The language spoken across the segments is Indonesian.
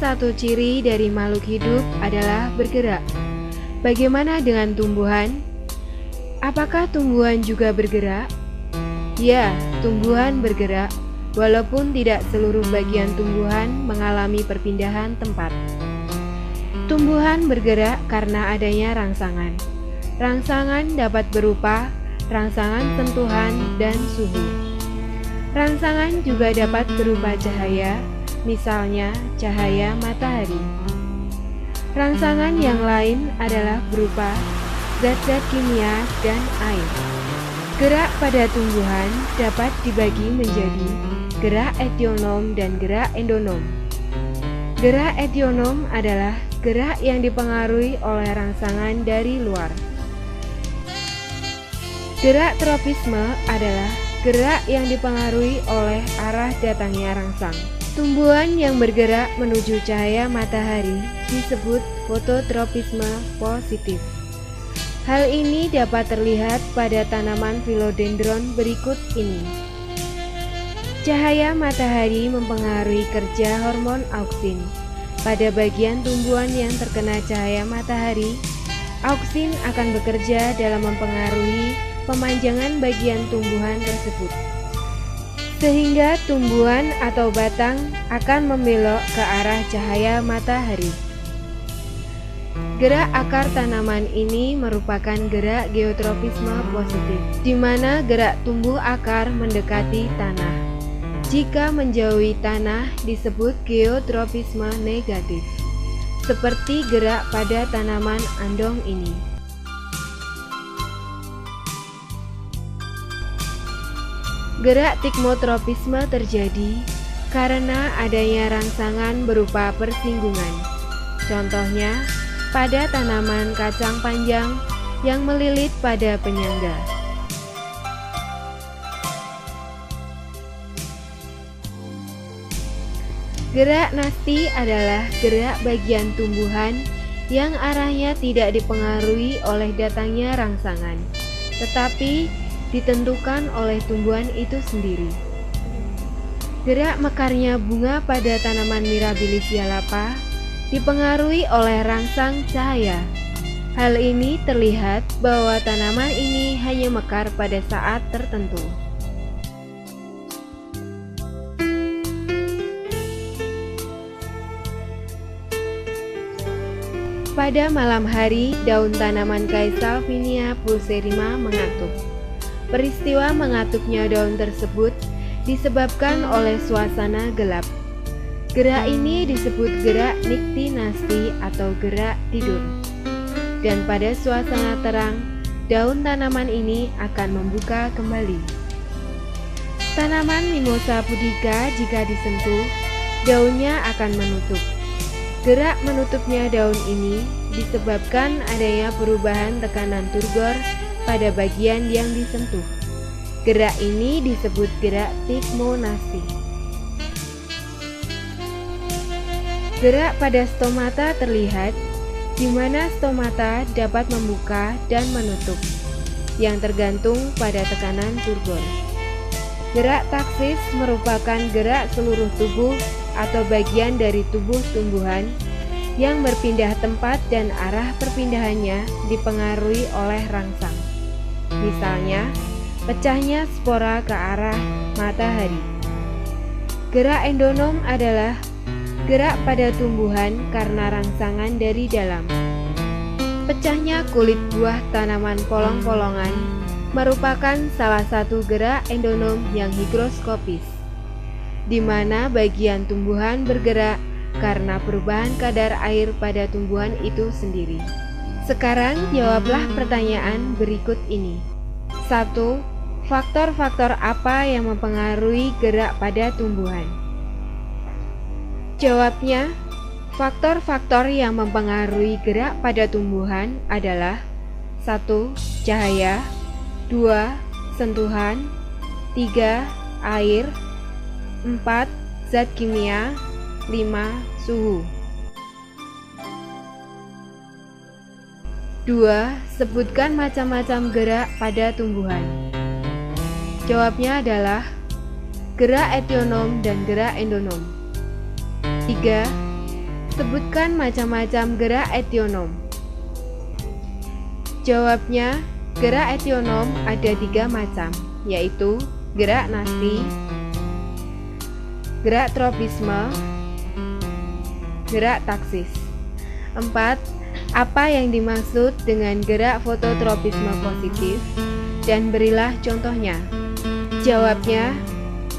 satu ciri dari makhluk hidup adalah bergerak. Bagaimana dengan tumbuhan? Apakah tumbuhan juga bergerak? Ya, tumbuhan bergerak, walaupun tidak seluruh bagian tumbuhan mengalami perpindahan tempat. Tumbuhan bergerak karena adanya rangsangan. Rangsangan dapat berupa rangsangan sentuhan dan suhu. Rangsangan juga dapat berupa cahaya, misalnya cahaya matahari. Rangsangan yang lain adalah berupa zat-zat kimia dan air. Gerak pada tumbuhan dapat dibagi menjadi gerak etionom dan gerak endonom. Gerak etionom adalah gerak yang dipengaruhi oleh rangsangan dari luar. Gerak tropisme adalah gerak yang dipengaruhi oleh arah datangnya rangsang. Tumbuhan yang bergerak menuju cahaya matahari disebut fototropisme positif. Hal ini dapat terlihat pada tanaman philodendron berikut ini. Cahaya matahari mempengaruhi kerja hormon auksin. Pada bagian tumbuhan yang terkena cahaya matahari, auksin akan bekerja dalam mempengaruhi pemanjangan bagian tumbuhan tersebut, sehingga tumbuhan atau batang akan membelok ke arah cahaya matahari. Gerak akar tanaman ini merupakan gerak geotropisme positif, di mana gerak tumbuh akar mendekati tanah. Jika menjauhi tanah disebut geotropisme negatif, seperti gerak pada tanaman andong ini. Gerak tikmotropisme terjadi karena adanya rangsangan berupa persinggungan. Contohnya, pada tanaman kacang panjang yang melilit pada penyangga. Gerak nasti adalah gerak bagian tumbuhan yang arahnya tidak dipengaruhi oleh datangnya rangsangan, tetapi ditentukan oleh tumbuhan itu sendiri. Gerak mekarnya bunga pada tanaman Mirabilis yalapa dipengaruhi oleh rangsang cahaya. Hal ini terlihat bahwa tanaman ini hanya mekar pada saat tertentu. Pada malam hari, daun tanaman Caesalpinia pulcherrima mengantuk. Peristiwa mengantuknya daun tersebut disebabkan oleh suasana gelap. Gerak ini disebut gerak niktinasti atau gerak tidur. Dan pada suasana terang, daun tanaman ini akan membuka kembali. Tanaman Mimosa pudica jika disentuh, daunnya akan menutup. Gerak menutupnya daun ini disebabkan adanya perubahan tekanan turgor pada bagian yang disentuh. Gerak ini disebut gerak tikmonasti. Gerak pada stomata terlihat, di mana stomata dapat membuka dan menutup, yang tergantung pada tekanan turgor. Gerak taksis merupakan gerak seluruh tubuh atau bagian dari tubuh tumbuhan yang berpindah tempat dan arah perpindahannya dipengaruhi oleh rangsang. Misalnya, pecahnya spora ke arah matahari. Gerak endonom adalah gerak pada tumbuhan karena rangsangan dari dalam. Pecahnya kulit buah tanaman polong-polongan merupakan salah satu gerak endonom yang higroskopis, di mana bagian tumbuhan bergerak karena perubahan kadar air pada tumbuhan itu sendiri. Sekarang jawablah pertanyaan berikut ini. 1. Faktor-faktor apa yang mempengaruhi gerak pada tumbuhan? Jawabnya, faktor-faktor yang mempengaruhi gerak pada tumbuhan adalah 1. Cahaya, 2. Sentuhan, 3. Air, 4. Zat kimia, 5. Suhu. 2. Sebutkan macam-macam gerak pada tumbuhan. Jawabnya adalah gerak etionom dan gerak endonom. 3. Sebutkan macam-macam gerak etionom. Jawabnya, gerak etionom ada 3 macam, yaitu gerak nasti, gerak tropisme, gerak taksis. 4. Apa yang dimaksud dengan gerak fototropisme positif? Dan berilah contohnya. Jawabnya,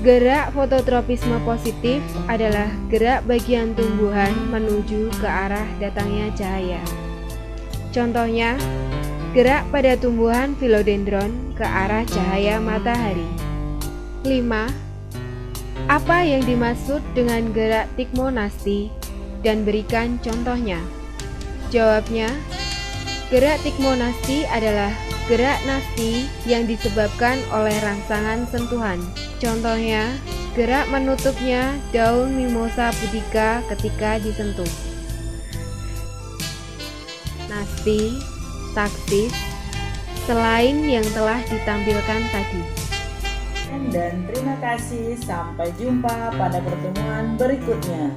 gerak fototropisme positif adalah gerak bagian tumbuhan menuju ke arah datangnya cahaya. Contohnya, gerak pada tumbuhan philodendron ke arah cahaya matahari. 5. Apa yang dimaksud dengan gerak tikmonasti? Dan berikan contohnya. Jawabnya, gerak tikmonasti adalah gerak nasti yang disebabkan oleh rangsangan sentuhan. Contohnya, gerak menutupnya daun mimosa pudica ketika disentuh. Nasti, taksis, selain yang telah ditampilkan tadi. Dan terima kasih, sampai jumpa pada pertemuan berikutnya.